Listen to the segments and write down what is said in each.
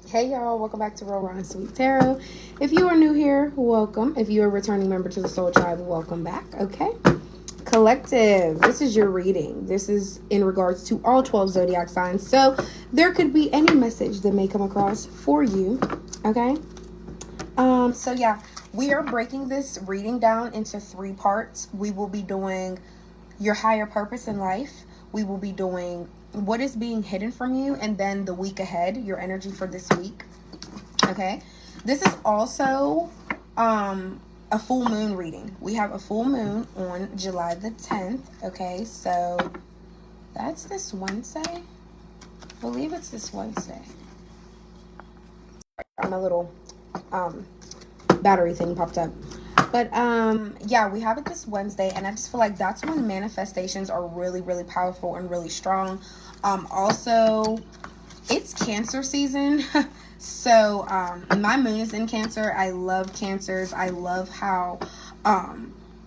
Hey y'all, welcome back to Real Ron Sweet Tarot. If you are new here, welcome. If you are a returning member to the Soul Tribe, welcome back. Okay. Collective, this is your reading. This is in regards to all 12 zodiac signs. So there could be any message that may come across for you. Okay. So yeah, we are breaking this reading down into 3 parts. We will be doing your higher purpose in life. We will be doing what is being hidden from you, and then the week ahead, your energy for this week. Okay, this is also a full moon reading. We have a full moon on July the 10th. Okay, so that's this Wednesday. I believe it's this Wednesday. My little battery thing popped up. But yeah, we have it this Wednesday, and I just feel like that's when manifestations are really, really powerful and really strong. Also, it's Cancer season. So my moon is in Cancer. I love Cancers. I love how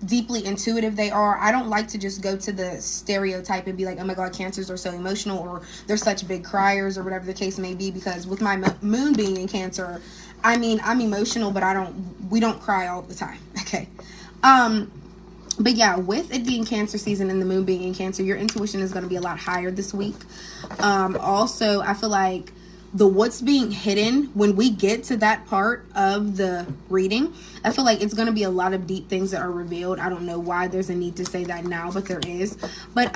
deeply intuitive they are. I don't like to just go to the stereotype and be like, oh my god, Cancers are so emotional, or they're such big criers, or whatever the case may be, because with my moon being in Cancer, I mean, I'm emotional, but we don't cry all the time. Okay. But yeah, with it being Cancer season and the moon being in Cancer, your intuition is going to be a lot higher this week. Also, I feel like the what's being hidden, when we get to that part of the reading, I feel like it's going to be a lot of deep things that are revealed. I don't know why there's a need to say that now, but there is. But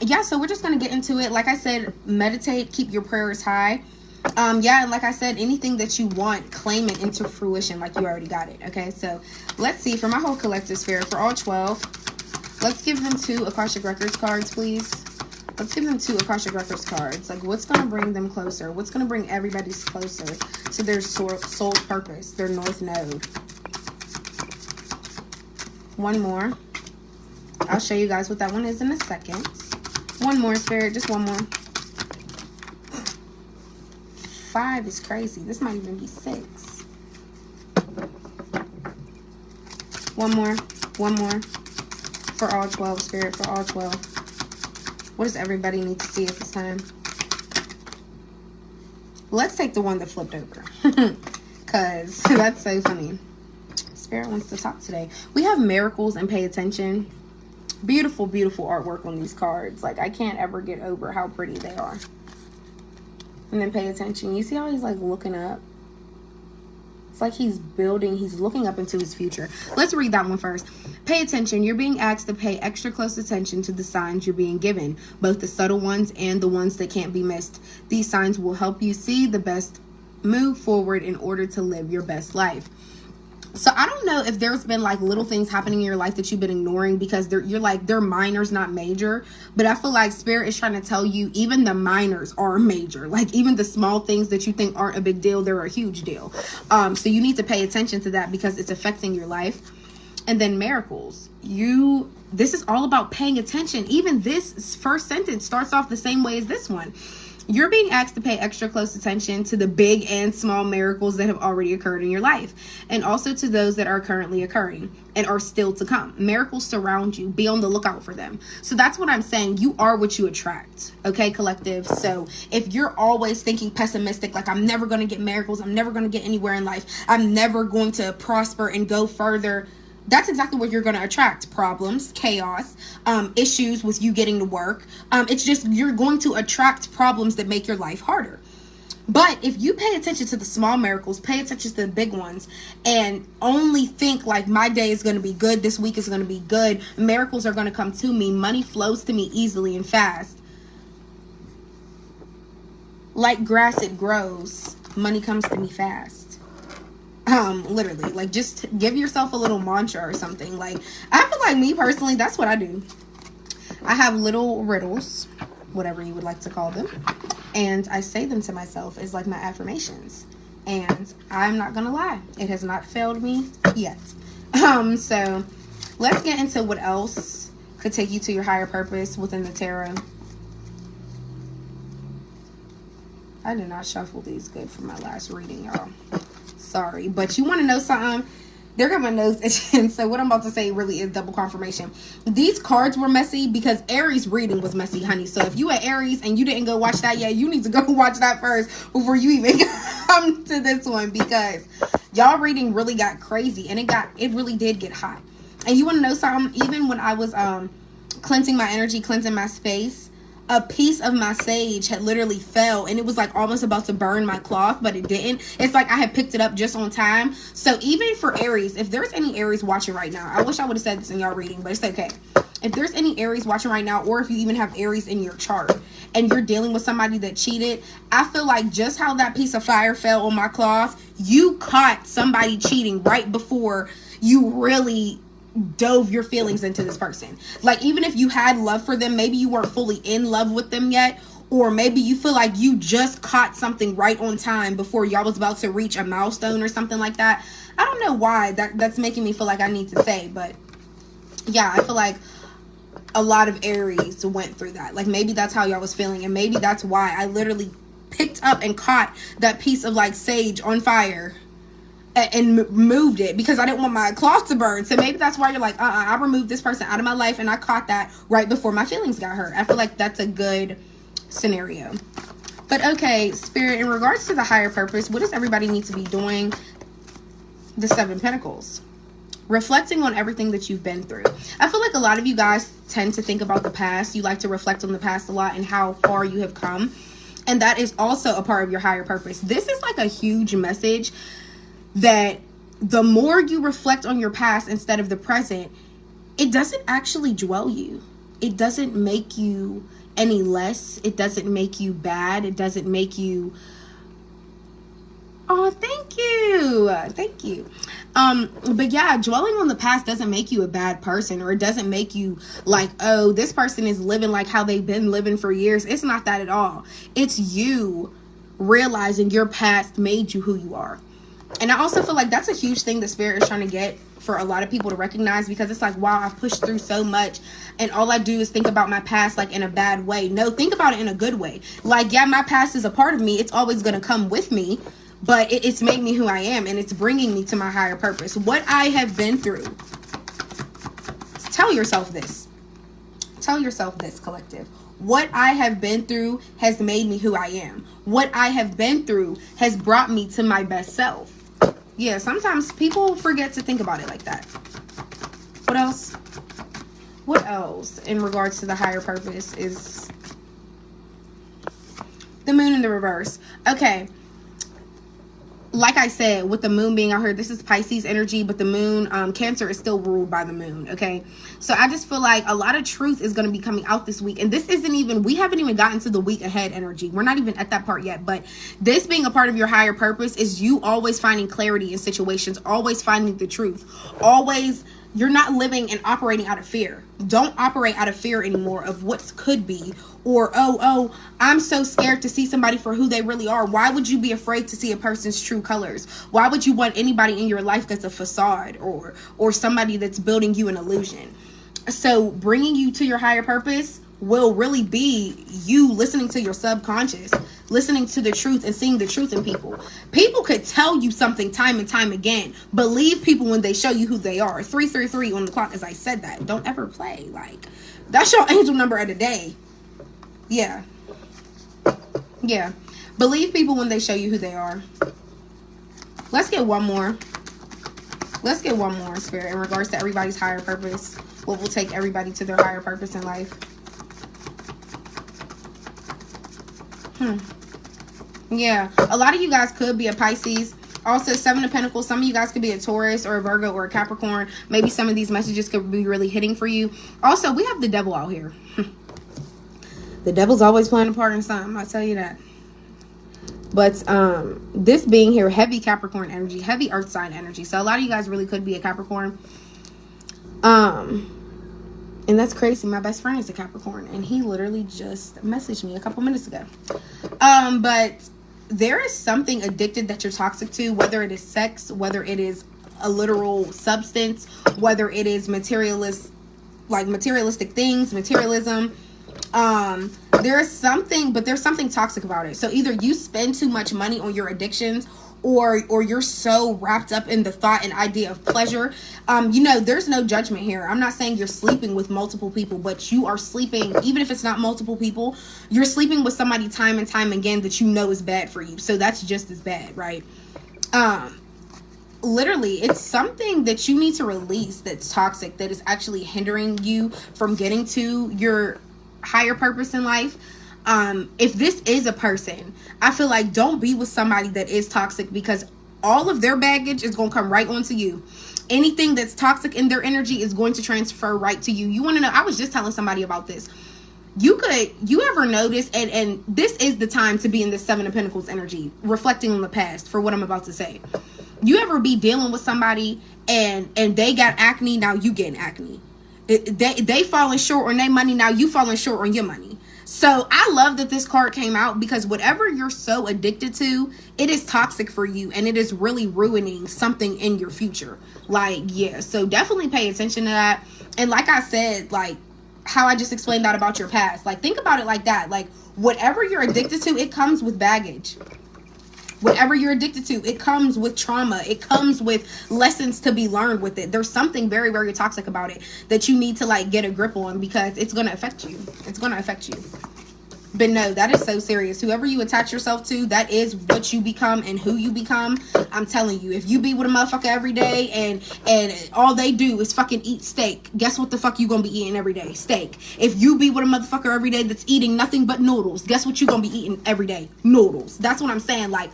yeah, so we're just going to get into it. Like I said, meditate, keep your prayers high. Yeah, and like I said, anything that you want, claim it into fruition like you already got it. Okay, so let's see, for my whole collective spirit, for all 12, let's give them 2 Akashic Records cards, please. Let's give them 2 Akashic Records cards. Like, what's going to bring them closer? What's going to bring everybody closer to their soul's purpose, their north node? One more. I'll show you guys what that one is in a second. One more, Spirit, just one more. 5 is crazy. This might even be 6. One more for all 12, Spirit, for all 12. What does everybody need to see at this time? Let's take the one that flipped over, because that's so funny. Spirit wants to talk today. We have miracles and pay attention. Beautiful, beautiful artwork on these cards. Like, I can't ever get over how pretty they are. And then pay attention. You see how he's like looking up? It's like he's looking up into his future. Let's read that one first. Pay attention. You're being asked to pay extra close attention to the signs you're being given, both the subtle ones and the ones that can't be missed. These signs will help you see the best move forward in order to live your best life. So I don't know if there's been like little things happening in your life that you've been ignoring because you're like, they're minors, not major. But I feel like Spirit is trying to tell you even the minors are major. Like, even the small things that you think aren't a big deal, they're a huge deal. So you need to pay attention to that because it's affecting your life. And then miracles. This is all about paying attention. Even this first sentence starts off the same way as this one. You're being asked to pay extra close attention to the big and small miracles that have already occurred in your life, and also to those that are currently occurring and are still to come. Miracles surround you. Be on the lookout for them. So that's what I'm saying. You are what you attract. Okay, collective? So if you're always thinking pessimistic, like, I'm never going to get miracles, I'm never going to get anywhere in life, I'm never going to prosper and go further, that's exactly what you're going to attract. Problems, chaos, issues with you getting to work. It's just, you're going to attract problems that make your life harder. But if you pay attention to the small miracles, pay attention to the big ones, and only think like, my day is going to be good, this week is going to be good, miracles are going to come to me, money flows to me easily and fast. Like grass, it grows. Money comes to me fast. Literally, like, just give yourself a little mantra or something. Like, I feel like, me personally, that's what I do. I have little riddles, whatever you would like to call them, and I say them to myself as like my affirmations. And I'm not gonna lie, it has not failed me yet. So let's get into what else could take you to your higher purpose within the tarot. I did not shuffle these good for my last reading, y'all. Sorry, but you want to know something? There got my nose itching. So what I'm about to say really is double confirmation. These cards were messy because Aries reading was messy, honey. So if you at Aries and you didn't go watch that yet, you need to go watch that first before you even come to this one, because y'all reading really got crazy, and it really did get hot. And you want to know something? Even when I was cleansing my energy, cleansing my space, a piece of my sage had literally fell, and it was like almost about to burn my cloth, but it didn't. It's like I had picked it up just on time. So even for Aries, if there's any Aries watching right now, I wish I would have said this in y'all reading, but it's okay. If there's any Aries watching right now, or if you even have Aries in your chart and you're dealing with somebody that cheated, I feel like just how that piece of fire fell on my cloth, you caught somebody cheating right before you really dove your feelings into this person. Like, even if you had love for them, maybe you weren't fully in love with them yet, or maybe you feel like you just caught something right on time before y'all was about to reach a milestone or something like that. I don't know why that's making me feel like I need to say, but yeah, I feel like a lot of Aries went through that. Like, maybe that's how y'all was feeling, and maybe that's why I literally picked up and caught that piece of like sage on fire and moved it because I didn't want my cloth to burn. So maybe that's why you're like, I removed this person out of my life, and I caught that right before my feelings got hurt. I feel like that's a good scenario. But okay, Spirit, in regards to the higher purpose, what does everybody need to be doing? The Seven of Pentacles. Reflecting on everything that you've been through. I feel like a lot of you guys tend to think about the past. You like to reflect on the past a lot and how far you have come. And that is also a part of your higher purpose. This is like a huge message that the more you reflect on your past instead of the present, it doesn't actually dwell you. It doesn't make you any less. It doesn't make you bad. It doesn't make you... Oh, thank you. Thank you. But yeah, dwelling on the past doesn't make you a bad person, or it doesn't make you like, oh, this person is living like how they've been living for years. It's not that at all. It's you realizing your past made you who you are. And I also feel like that's a huge thing the Spirit is trying to get for a lot of people to recognize, because it's like, wow, I've pushed through so much and all I do is think about my past like in a bad way. No, think about it in a good way. Like, yeah, my past is a part of me. It's always going to come with me, but it's made me who I am, and it's bringing me to my higher purpose. What I have been through. Tell yourself this. Tell yourself this, collective. What I have been through has made me who I am. What I have been through has brought me to my best self. Yeah, sometimes people forget to think about it like that. What else? What else in regards to the higher purpose is the moon in the reverse. Okay. Like I said, with the moon being out here, this is Pisces energy, but the moon, Cancer is still ruled by the moon, okay? So I just feel like a lot of truth is going to be coming out this week. And this isn't even, we haven't even gotten to the week ahead energy. We're not even at that part yet. But this being a part of your higher purpose is you always finding clarity in situations, always finding the truth, always... You're not living and operating out of fear. Don't operate out of fear anymore of what could be, or, oh, I'm so scared to see somebody for who they really are. Why would you be afraid to see a person's true colors? Why would you want anybody in your life that's a facade, or somebody that's building you an illusion? So bringing you to your higher purpose will really be you listening to your subconscious, listening to the truth and seeing the truth in people. People could tell you something time and time again. Believe people when they show you who they are. 333 on the clock, as I said that. Don't ever play. Like, that's your angel number of the day. Yeah. Yeah. Believe people when they show you who they are. Let's get one more. Let's get one more, Spirit, in regards to everybody's higher purpose. What will take everybody to their higher purpose in life? Yeah, a lot of you guys could be a Pisces. Also, Seven of Pentacles. Some of you guys could be a Taurus or a Virgo or a Capricorn. Maybe some of these messages could be really hitting for you. Also, we have the devil out here. The devil's always playing a part in something, I'll tell you that. But this being here, heavy Capricorn energy, heavy earth sign energy. So a lot of you guys really could be a Capricorn. And that's crazy. My best friend is a Capricorn, and he literally just messaged me a couple minutes ago. But there is something addicted that you're toxic to, whether it is sex, whether it is a literal substance, whether it is materialistic things, materialism. There's something toxic about it. So either you spend too much money on your addictions, or you're so wrapped up in the thought and idea of pleasure, you know, there's no judgment here. I'm not saying you're sleeping with multiple people, but you are sleeping, even if it's not multiple people, you're sleeping with somebody time and time again that you know is bad for you. So that's just as bad, right? Literally, it's something that you need to release that's toxic, that is actually hindering you from getting to your higher purpose in life. If this is a person, I feel like don't be with somebody that is toxic, because all of their baggage is going to come right onto you. Anything that's toxic in their energy is going to transfer right to you. You want to know, I was just telling somebody about this. You ever notice, and this is the time to be in the Seven of Pentacles energy, reflecting on the past for what I'm about to say. You ever be dealing with somebody and they got acne, now you getting acne. They falling short on their money, now you falling short on your money. So I love that this card came out, because whatever you're so addicted to, it is toxic for you, and it is really ruining something in your future. Like, yeah, so definitely pay attention to that. And like I said, like how I just explained that about your past, like think about it like that. Like whatever you're addicted to, it comes with baggage. Whatever you're addicted to, it comes with trauma. It comes with lessons to be learned with it. There's something very, very toxic about it that you need to like get a grip on, because it's going to affect you. It's going to affect you. But no, that is so serious. Whoever you attach yourself to, that is what you become and who you become. I'm telling you, if you be with a motherfucker every day and all they do is fucking eat steak, guess what the fuck you gonna be eating every day? Steak. If you be with a motherfucker every day that's eating nothing but noodles, guess what you gonna be eating every day? Noodles. That's what I'm saying. Like,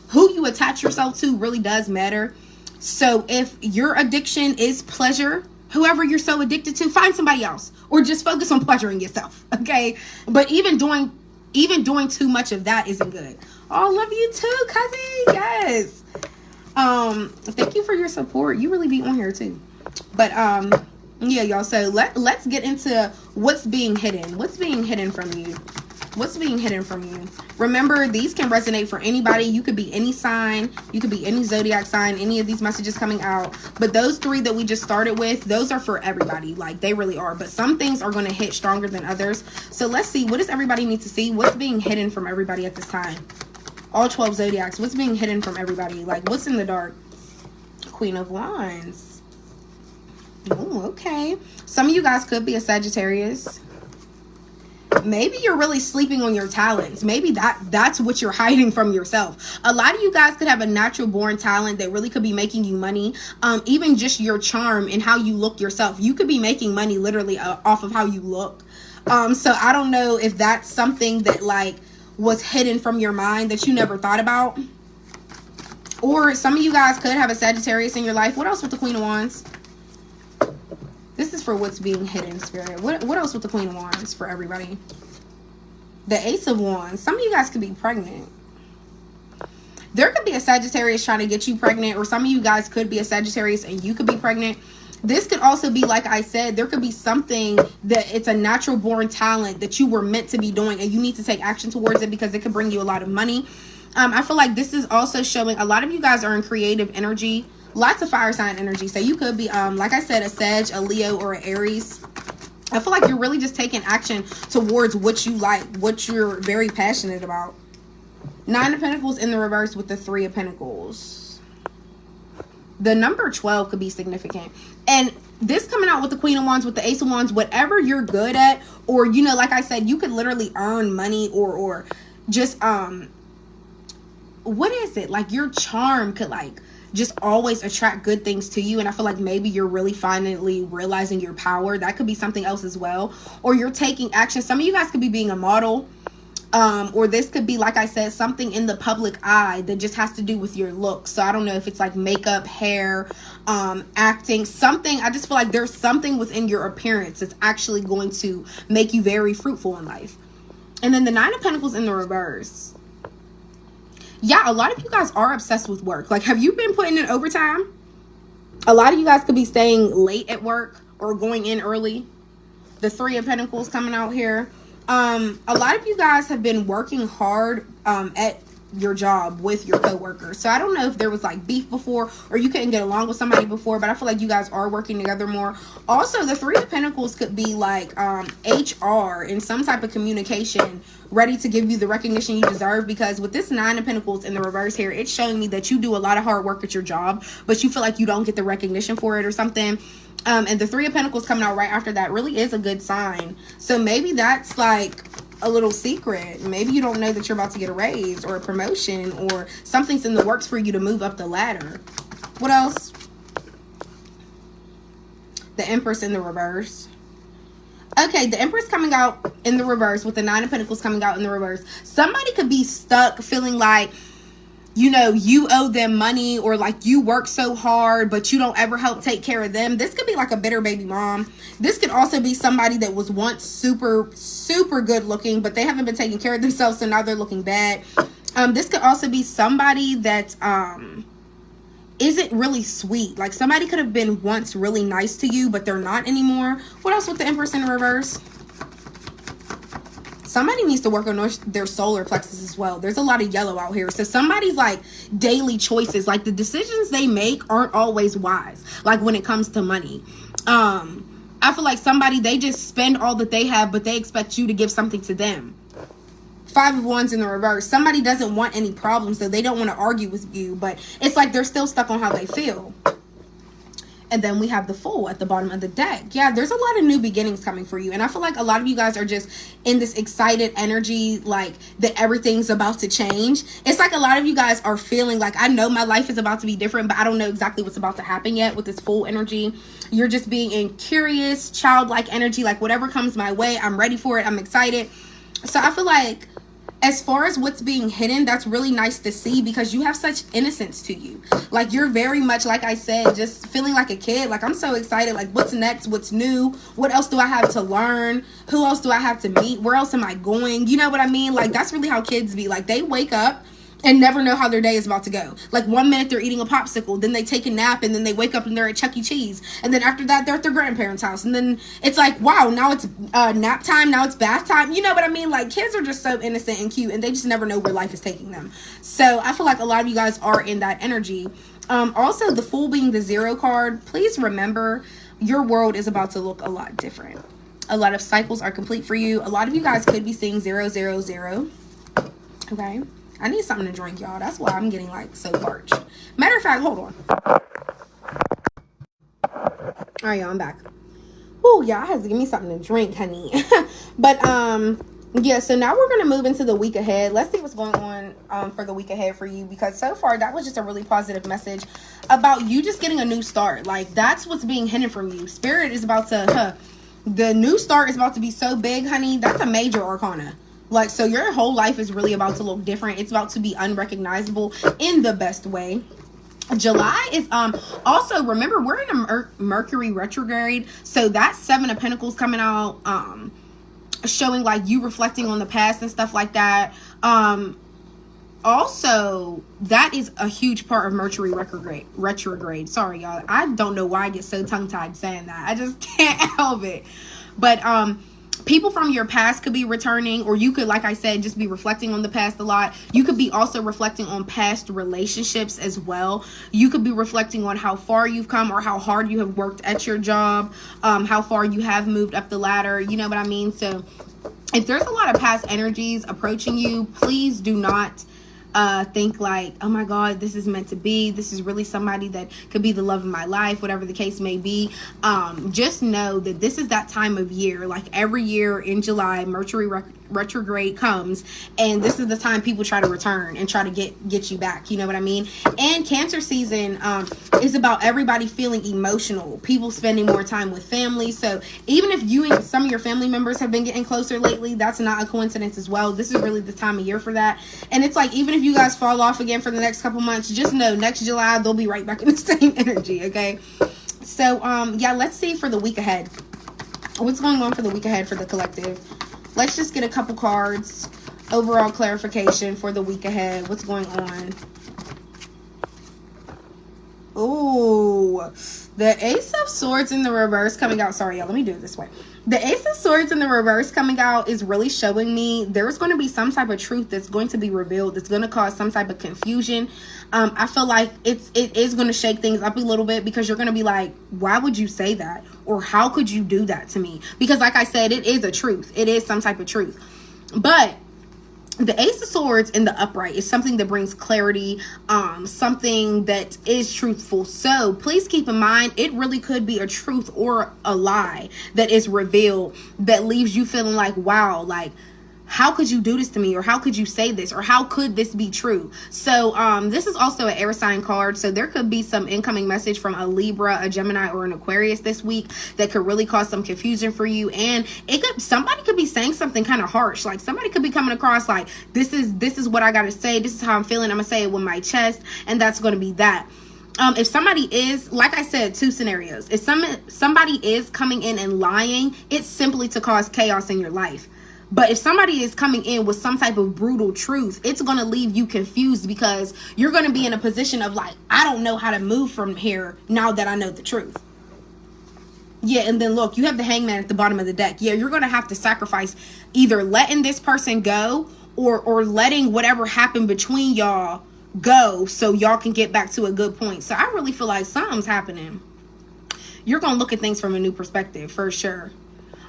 who you attach yourself to really does matter. So if your addiction is pleasure, whoever you're so addicted to, find somebody else, or just focus on pleasuring yourself. Okay. But even doing too much of that isn't good. Oh, love you too, cousin. Yes. Thank you for your support. You really be on here too. But yeah, y'all. So let's get into what's being hidden. What's being hidden from you? What's being hidden from you? Remember, these can resonate for anybody. You could be any sign. You could be any zodiac sign. Any of these messages coming out. But those three that we just started with, those are for everybody. Like, they really are. But some things are going to hit stronger than others. So let's see. What does everybody need to see? What's being hidden from everybody at this time? All 12 zodiacs. What's being hidden from everybody? Like, what's in the dark? Queen of Wands. Oh, okay. Some of you guys could be a Sagittarius. Maybe you're really sleeping on your talents. Maybe that's what you're hiding from yourself. A lot of you guys could have a natural born talent that really could be making you money. Even just your charm and how you look yourself. You could be making money literally off of how you look. So I don't know if that's something that like was hidden from your mind that you never thought about. Or some of you guys could have a Sagittarius in your life. What else with the Queen of Wands? This is for what's being hidden, Spirit. What else with the Queen of Wands for everybody? The Ace of Wands. Some of you guys could be pregnant. There could be a Sagittarius trying to get you pregnant, or some of you guys could be a Sagittarius and you could be pregnant. This could also be, like I said, there could be something that it's a natural born talent that you were meant to be doing, and you need to take action towards it because it could bring you a lot of money. I feel like this is also showing a lot of you guys are in creative energy. Lots of fire sign energy. So you could be, like I said, a Sag, a Leo, or an Aries. I feel like you're really just taking action towards what you like, what you're very passionate about. 9 of Pentacles in the reverse with the 3 of Pentacles. The number 12 could be significant. And this coming out with the Queen of Wands, with the Ace of Wands, whatever you're good at, or, you know, like I said, you could literally earn money or just, what is it? Like your charm could like just always attract good things to you. And I feel like maybe you're really finally realizing your power. That could be something else as well. Or you're taking action. Some of you guys could be being a model. Or this could be, like I said, something in the public eye that just has to do with your look. So I don't know if it's like makeup, hair, acting, something. I just feel like there's something within your appearance that's actually going to make you very fruitful in life. And then the 9 of Pentacles in the reverse. Yeah, a lot of you guys are obsessed with work. Like, have you been putting in overtime? A lot of you guys could be staying late at work or going in early. The 3 of Pentacles coming out here. A lot of you guys have been working hard at your job with your coworkers. So I don't know if there was like beef before, or you couldn't get along with somebody before, but I feel like you guys are working together more. Also, the Three of Pentacles could be like HR in some type of communication, ready to give you the recognition you deserve, because with this Nine of Pentacles in the reverse here, it's showing me that you do a lot of hard work at your job, but you feel like you don't get the recognition for it or something. And the Three of Pentacles coming out right after that really is a good sign. So maybe that's like a little secret. Maybe you don't know that you're about to get a raise or a promotion, or something's in the works for you to move up the ladder. What else? The Empress in the reverse. Okay, the Empress coming out in the reverse with the Nine of Pentacles coming out in the reverse. Somebody could be stuck feeling like, you know, you owe them money, or like you work so hard but you don't ever help take care of them. This could be like a bitter baby mom. This could also be somebody that was once super good looking, but they haven't been taking care of themselves, so now they're looking bad. This could also be somebody that isn't really sweet. Like somebody could have been once really nice to you, but they're not anymore. What else with the Empress in reverse? Somebody needs to work on their solar plexus as well. There's a lot of yellow out here. So somebody's like daily choices, like the decisions they make aren't always wise. Like when it comes to money. I feel like somebody, they just spend all that they have, but they expect you to give something to them. Five of Wands in the reverse. Somebody doesn't want any problems, so they don't want to argue with you, but it's like they're still stuck on how they feel. And then we have the Fool at the bottom of the deck. Yeah, there's a lot of new beginnings coming for you. And I feel like a lot of you guys are just in this excited energy, like that everything's about to change. It's like a lot of you guys are feeling like, I know my life is about to be different, but I don't know exactly what's about to happen yet with this Fool energy. You're just being in curious, childlike energy, like whatever comes my way, I'm ready for it, I'm excited. So I feel like as far as what's being hidden, that's really nice to see, because you have such innocence to you. Like you're very much, like I said, just feeling like a kid. Like I'm so excited. Like what's next? What's new? What else do I have to learn? Who else do I have to meet? Where else am I going? You know what I mean? Like that's really how kids be. Like they wake up and never know how their day is about to go. Like 1 minute they're eating a popsicle, then they take a nap, and then they wake up and they're at Chuck E. Cheese, and then after that they're at their grandparents' house, and then it's like, wow, now it's nap time, now it's bath time. You know what I mean? Like kids are just so innocent and cute, and they just never know where life is taking them. So I feel like a lot of you guys are in that energy. Also, the Fool being the 0 card, please remember your world is about to look a lot different. A lot of cycles are complete for you. A lot of you guys could be seeing 0, 0, 0. Okay. I need something to drink, y'all. That's why I'm getting like so parched. Matter of fact, hold on. All right, y'all, I'm back. Oh, yeah, I have to give me something to drink, honey. But yeah, so now we're gonna move into the week ahead. Let's see what's going on for the week ahead for you, because so far that was just a really positive message about you just getting a new start. Like that's what's being hidden from you. Spirit is about to the new start is about to be so big, honey. That's a major arcana. Like, so your whole life is really about to look different. It's about to be unrecognizable in the best way. July is also, remember, we're in a Mercury retrograde, so that 7 of Pentacles coming out, showing like you reflecting on the past and stuff like that. Also, that is a huge part of Mercury retrograde. Sorry, y'all. I don't know why I get so tongue-tied saying that. I just can't help it. But people from your past could be returning, or you could, like I said, just be reflecting on the past a lot. You could be also reflecting on past relationships as well. You could be reflecting on how far you've come, or how hard you have worked at your job, how far you have moved up the ladder. You know what I mean? So if there's a lot of past energies approaching you, please do not think like, oh my God, this is meant to be. This is really somebody that could be the love of my life, whatever the case may be. Just know that this is that time of year. Like every year in July, Mercury retrograde comes, and this is the time people try to return and try to get you back. You know what I mean? And Cancer season is about everybody feeling emotional, people spending more time with family. So even if you and some of your family members have been getting closer lately, that's not a coincidence as well. This is really the time of year for that. And it's like, even if you guys fall off again for the next couple months, just know next July they'll be right back in the same energy. Okay, so yeah, let's see for the week ahead, what's going on for the week ahead for the collective. Let's just get a couple cards, overall clarification for the week ahead. What's going on? Oh, the Ace of Swords in the reverse coming out. Sorry, y'all. Let me do it this way. The Ace of Swords in the reverse coming out is really showing me there's going to be some type of truth that's going to be revealed. That's going to cause some type of confusion. I feel like it is going to shake things up a little bit, because you're going to be like, why would you say that? Or how could you do that to me? Because like I said, it is a truth. It is some type of truth. But the Ace of Swords in the upright is something that brings clarity, something that is truthful. So please keep in mind, it really could be a truth or a lie that is revealed that leaves you feeling like, wow, like, how could you do this to me? Or how could you say this? Or how could this be true? So this is also an air sign card. So there could be some incoming message from a Libra, a Gemini, or an Aquarius this week that could really cause some confusion for you. And somebody could be saying something kind of harsh. Like somebody could be coming across like, this is what I got to say. This is how I'm feeling. I'm going to say it with my chest. And that's going to be that. If somebody is, like I said, two scenarios. If somebody is coming in and lying, it's simply to cause chaos in your life. But if somebody is coming in with some type of brutal truth, it's going to leave you confused, because you're going to be in a position of like, I don't know how to move from here now that I know the truth. Yeah, and then look, you have the Hangman at the bottom of the deck. Yeah, you're going to have to sacrifice either letting this person go or letting whatever happened between y'all go so y'all can get back to a good point. So I really feel like something's happening. You're going to look at things from a new perspective for sure.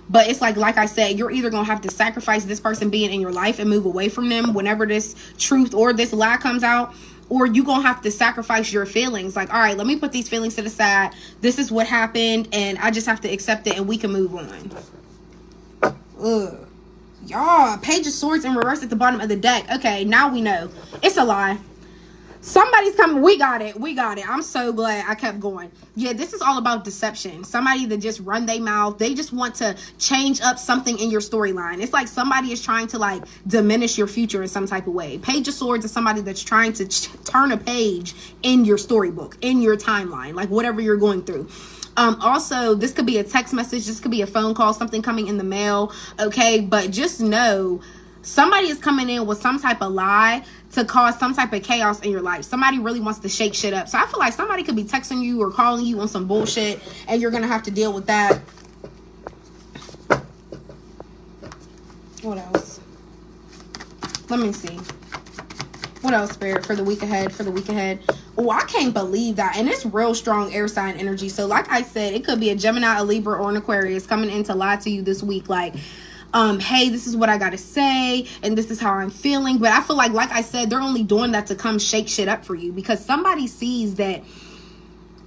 But it's like I said, you're either going to have to sacrifice this person being in your life and move away from them whenever this truth or this lie comes out, or you're going to have to sacrifice your feelings. Like, all right, let me put these feelings to the side. This is what happened, and I just have to accept it, and we can move on. Ugh. Y'all, Page of Swords in reverse at the bottom of the deck. Okay, now we know. It's a lie. Somebody's coming. We got it. I'm so glad I kept going. Yeah, this is all about deception. Somebody that just run their mouth. They just want to change up something in your storyline. It's like somebody is trying to like diminish your future in some type of way. Page of Swords is somebody that's trying to turn a page in your storybook, in your timeline, like whatever you're going through. Also, this could be a text message. This could be a phone call, something coming in the mail. Okay, but just know somebody is coming in with some type of lie to cause some type of chaos in your life. Somebody really wants to shake shit up. So I feel like somebody could be texting you or calling you on some bullshit, and you're going to have to deal with that. What else? Let me see. What else, Spirit, for the week ahead? Oh, I can't believe that. And it's real strong air sign energy. So like I said, it could be a Gemini, a Libra, or an Aquarius coming in to lie to you this week. Like, hey, this is what I gotta say, and this is how I'm feeling. But I feel like I said, they're only doing that to come shake shit up for you, because somebody sees that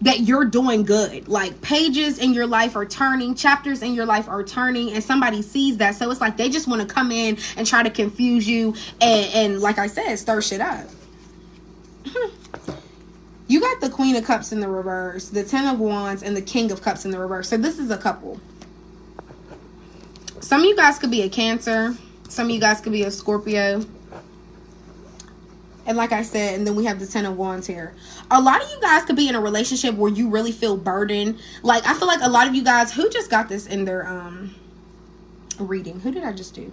you're doing good. Like, pages in your life are turning, chapters in your life are turning, and somebody sees that. So it's like they just want to come in and try to confuse you and like I said, stir shit up. You got the Queen of Cups in the reverse, the Ten of Wands, and the King of Cups in the reverse. So this is a couple. Some of you guys could be a Cancer. Some of you guys could be a Scorpio. And like I said, and then we have the Ten of Wands here. A lot of you guys could be in a relationship where you really feel burdened. Like, I feel like a lot of you guys who just got this in their reading. Who did I just do?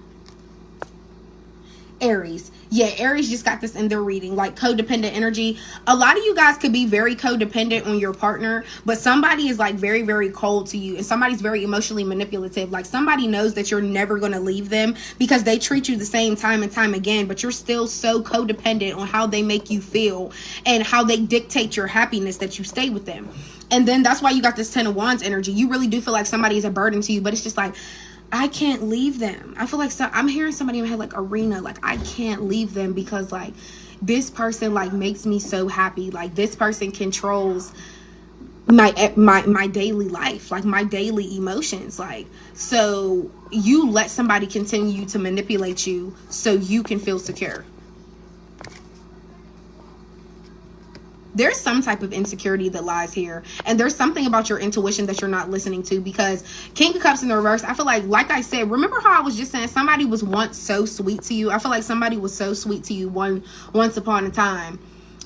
Aries. Yeah, Aries just got this in their reading, like codependent energy. A lot of you guys could be very codependent on your partner, but somebody is like very, very cold to you, and somebody's very emotionally manipulative. Like, somebody knows that you're never going to leave them because they treat you the same time and time again, but you're still so codependent on how they make you feel and how they dictate your happiness that you stay with them. And then that's why you got this Ten of Wands energy. You really do feel like somebody is a burden to you, but it's just like, I can't leave them. I feel like I'm hearing somebody in my head like Arena, like I can't leave them because like this person like makes me so happy. Like, this person controls my daily life, like my daily emotions. Like, so you let somebody continue to manipulate you so you can feel secure. There's some type of insecurity that lies here. And there's something about your intuition that you're not listening to, because King of Cups in the reverse, I feel like I said, remember how I was just saying somebody was once so sweet to you? I feel like somebody was so sweet to you once upon a time,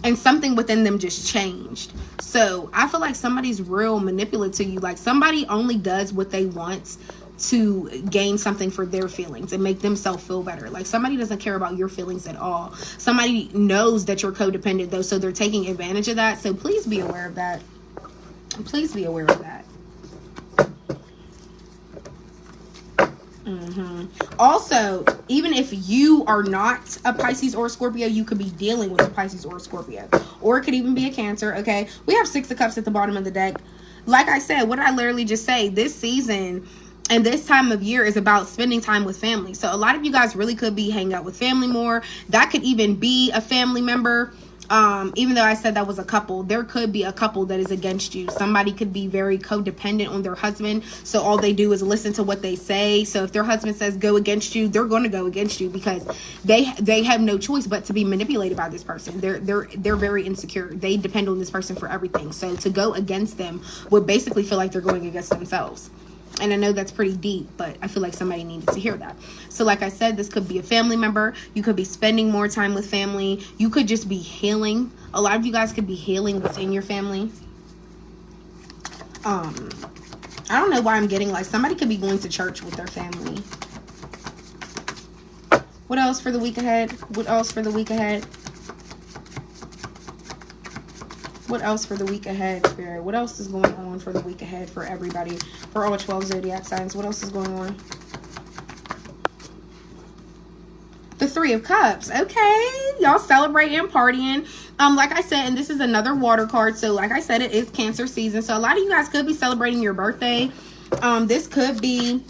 and something within them just changed. So I feel like somebody's real manipulative to you. Like, somebody only does what they want to gain something for their feelings and make themselves feel better. Like, somebody doesn't care about your feelings at all. Somebody knows that you're codependent though, so they're taking advantage of that. So please be aware of that. Please be aware of that. Also, even if you are not a Pisces or a Scorpio, you could be dealing with a Pisces or a Scorpio. Or it could even be a Cancer, okay? We have 6 of Cups at the bottom of the deck. Like I said, what did I literally just say? This season and this time of year is about spending time with family. So a lot of you guys really could be hanging out with family more. That could even be a family member. Even though I said that was a couple, there could be a couple that is against you. Somebody could be very codependent on their husband, so all they do is listen to what they say. So if their husband says go against you, they're going to go against you because they have no choice but to be manipulated by this person. They're very insecure. They depend on this person for everything. So to go against them would basically feel like they're going against themselves. And I know that's pretty deep, but I feel like somebody needed to hear that. So like I said, this could be a family member. You could be spending more time with family. You could just be healing. A lot of you guys could be healing within your family. I don't know why I'm getting like somebody could be going to church with their family. What else for the week ahead? What else for the week ahead? What else for the week ahead, Spirit? What else is going on for the week ahead for everybody? For all 12 zodiac signs, what else is going on? The 3 of Cups. Okay, y'all celebrating, partying. Like I said, and this is another water card. So like I said, it is Cancer season. So a lot of you guys could be celebrating your birthday. This could be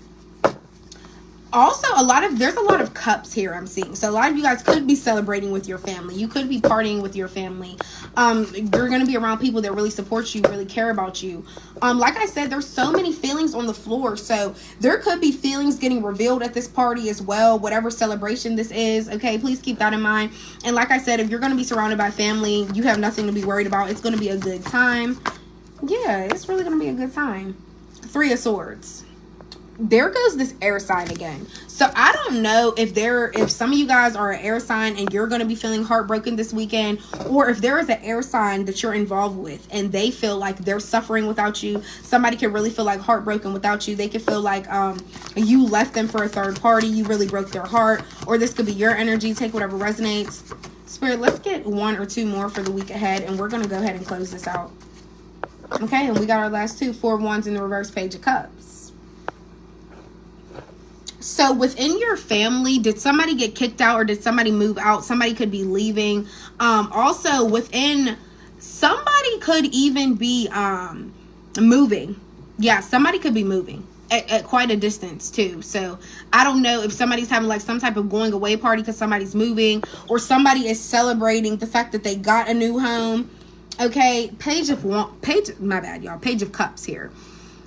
also there's a lot of cups here I'm seeing. So a lot of you guys could be celebrating with your family. You could be partying with your family. You're going to be around people that really support you, really care about you. Like I said, there's so many feelings on the floor. So there could be feelings getting revealed at this party as well, whatever celebration this is. Okay, please keep that in mind. And like I said, if you're going to be surrounded by family, you have nothing to be worried about. It's going to be a good time. Yeah, it's really going to be a good time. 3 of Swords. There goes this air sign again. So I don't know if some of you guys are an air sign and you're going to be feeling heartbroken this weekend, or if there is an air sign that you're involved with and they feel like they're suffering without you. Somebody can really feel like heartbroken without you. They can feel like you left them for a third party. You really broke their heart, or this could be your energy. Take whatever resonates. Spirit, let's get 1 or 2 more for the week ahead, and we're going to go ahead and close this out. Okay, and we got our last 2, 4 of Wands in the reverse, Page of Cups. So within your family, did somebody get kicked out or did somebody move out? Somebody could be leaving. Also within, somebody could even be moving. Yeah, somebody could be moving at quite a distance too. So I don't know if somebody's having like some type of going away party because somebody's moving, or somebody is celebrating the fact that they got a new home. Okay, Page of Cups here.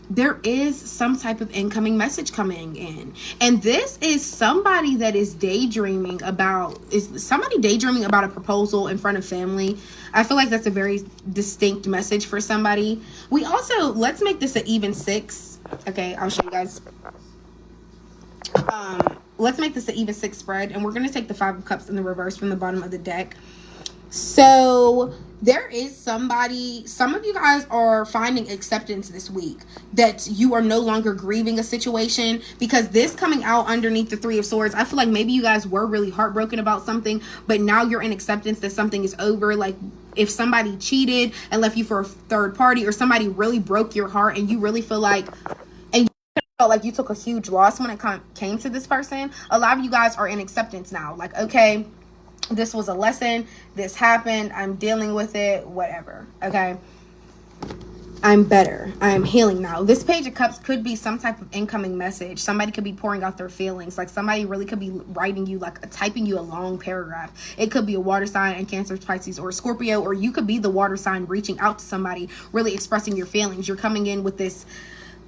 There is some type of incoming message coming in, and this is somebody that is daydreaming about a proposal in front of family. I feel like that's a very distinct message for somebody. We also, let's make this an even 6. Okay, I'll show you guys. Let's make this an even 6 spread, and we're going to take the 5 of Cups in the reverse from the bottom of the deck. So there is somebody, some of you guys are finding acceptance this week that you are no longer grieving a situation, because this coming out underneath the 3 of Swords, I feel like maybe you guys were really heartbroken about something, but now you're in acceptance that something is over. Like if somebody cheated and left you for a third party, or somebody really broke your heart and you really feel like, and you felt like you took a huge loss when it came to this person, a lot of you guys are in acceptance now. Like, okay, this was a lesson, this happened, I'm dealing with it, whatever. Okay, I'm better, I am healing now. This Page of Cups could be some type of incoming message. Somebody could be pouring out their feelings. Like somebody really could be writing you, like typing you a long paragraph. It could be a water sign, and Cancer, Pisces, or Scorpio, or you could be the water sign reaching out to somebody, really expressing your feelings. You're coming in with this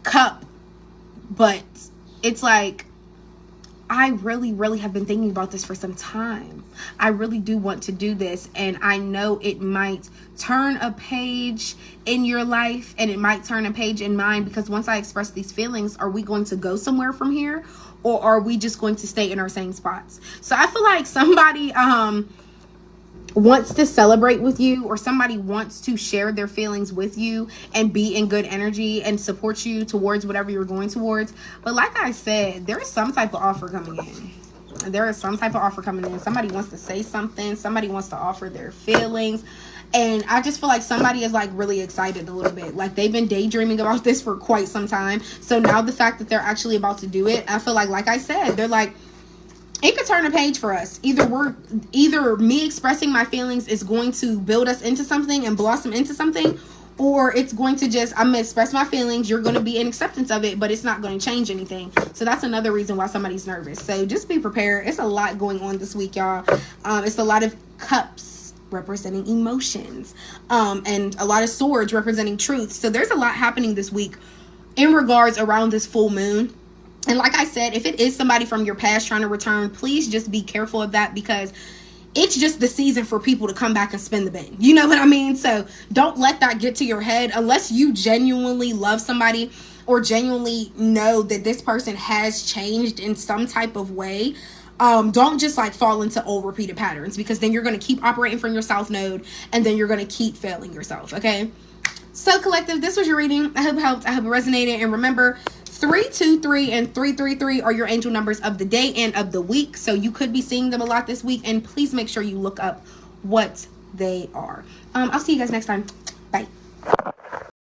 cup, but it's like, I really have been thinking about this for some time. I really do want to do this, and I know it might turn a page in your life, and it might turn a page in mine, because once I express these feelings, are we going to go somewhere from here, or are we just going to stay in our same spots? So I feel like somebody wants to celebrate with you, or somebody wants to share their feelings with you and be in good energy and support you towards whatever you're going towards. But like I said, there's some type of offer coming in. There is some type of offer coming in. Somebody wants to say something. Somebody wants to offer their feelings. And I just feel like somebody is like really excited a little bit. Like they've been daydreaming about this for quite some time. So now the fact that they're actually about to do it, I feel like I said, they're like, it could turn a page for us. Either me expressing my feelings is going to build us into something and blossom into something, or it's going to just, I'm going to express my feelings, you're going to be in acceptance of it, but it's not going to change anything. So that's another reason why somebody's nervous. So just be prepared. It's a lot going on this week, y'all. It's a lot of cups representing emotions, and a lot of swords representing truth. So there's a lot happening this week in regards around this full moon. And like I said, if it is somebody from your past trying to return, please just be careful of that, because it's just the season for people to come back and spin the bin. You know what I mean? So don't let that get to your head unless you genuinely love somebody or genuinely know that this person has changed in some type of way. Don't just like fall into old repeated patterns, because then you're going to keep operating from your south node and then you're going to keep failing yourself. Okay. So collective, this was your reading. I hope it helped. I hope it resonated. And remember, 323 and 333 are your angel numbers of the day and of the week. So you could be seeing them a lot this week. And please make sure you look up what they are. I'll see you guys next time. Bye.